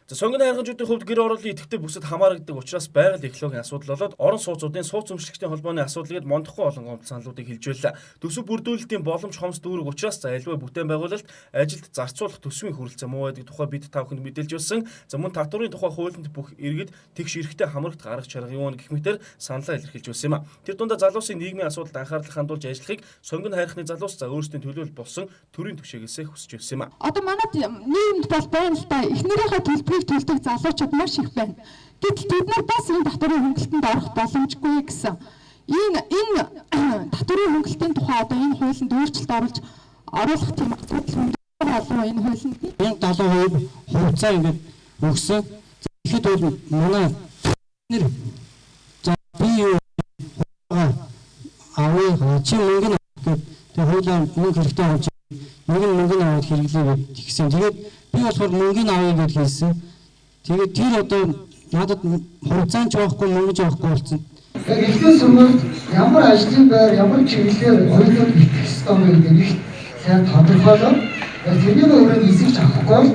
За сонгон хайрханчуудын хувьд гэр ороолын идэвхтэй бүсэд хамаардаг учраас байгаль экологийн асуудал болоод орон сууцуудын сууц өмчлөгчдийн холбооны асуудлыг мондохгүй олон гомдол саналуудыг хэлж байлаа. Төсөв бүрдүүлэлтийн боломж хомс дүүрэг учраас за альва бүтээн байгуулалт ажилд зарцуулах төсвийн хүрэлцээ муу байдаг тухай бид та бүхэнд мэдээлж байсан. За мөн татврын тухай хуулинд бүх иргэд тэгш эрэхтэй хамрагт гарах чарга юу гэх мэтээр саналаа илэрхийлж байсан юм а. Тэр дундаа залуусын нийгмийн асуудалд анхаарал хандуулж ажиллахыг сонгон хайрхны залуус за өөрсдийн төлөөлөл болсон төрийн түвшээгээсээ хүсэж байсан юм а. Одоо манайд нийгэмд бол байна л да. Эхнэрийнхээ төлбөрийг төлдөг залуучууд маш их байна. Гэтэл бид нар бас энэ татврын хөнгөлтөнд орох боломжгүй гэсэн. Энэ татврын хөнгөлтийн тухай одоо энэ хуулинд өөрчлөлт оруулах тийм асуудал болов энэ хуулинд 70% хувьцаа ингээд өгсөн. Тэгэхэд бол манай нэр за би юу авъя чи мөнгө авах гэдэг хуулиар мөнгө хэрэгтэй болж нэг нь мөнгө аваад хэрэглэе гэсэн. Тэгээд би болохоор мөнгө авъя гэж хэлсэн. Тэгээд тэр одоо надад хувьцаан ч авахгүй мөнгө ч авахгүй болсон. Эхлээд сургуульд ямар ажлын байр, ямар чиглэлээр ойлголт бичих ёстой вэ гэдэг их сайн тодорхойлоод тэрний өөрөнд эсэж авахгүй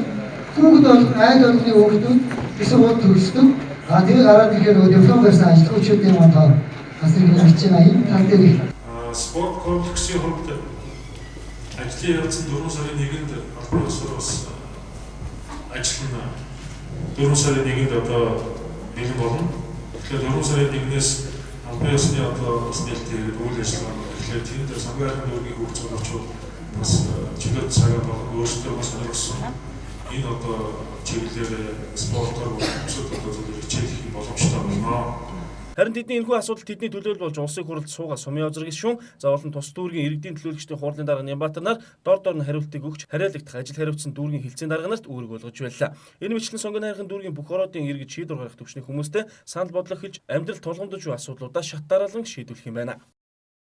хүүхэд бол айл олонны хүүхдүүд эсвэл төрөлсдөг. Тэгээ гараад ихээр нөгөө диплом байсан ажилтгуучдын одоо бас ингэ хийж байна. Энэ тал дээр спорт комплексийн хувьд ажлын явцад 4 сарын 1-нд албан ёсоор бас ажиллана. 4 сарын 1-нд одоо нэгэн болно. Тэгэхээр 4 сарын 1-ээс албан ёсны одоо бас нээлттэй үйл ажиллагаа эхлээд тийм дээр сонгон хайрханы дүүргийн хөгжих зорилгочдод бас чөлөөт цагаа өөрсдөө бас сонирхсон. Энэ одоо чиглэлээр спортоор бусад одоо зөвлөж хичээлэх боломжтой байна. Харин тэдний энэхүү асуудал тэдний төлөөлөл болж улсын хурлд суугаа сумын озрыг шүүн за болон тус дүүргийн иргэдийн төлөөлөгчдийн хурлын дарга Нямбатар нар дор дор нь хариултыг өгч хариалагдах ажил хариуцсан дүүргийн хилцээний дарга нарт үүрэг болгож байлаа. Энэ мэтлэн сонгон хайрхан дүүргийн бүх ороодын иргэд шийдвэр гаргах төвчний хүмүүстэй санал бодлого хэлж амьдрал тулгамдж буй асуудлуудаа шат дараалан шийдвэрлэх юм байна.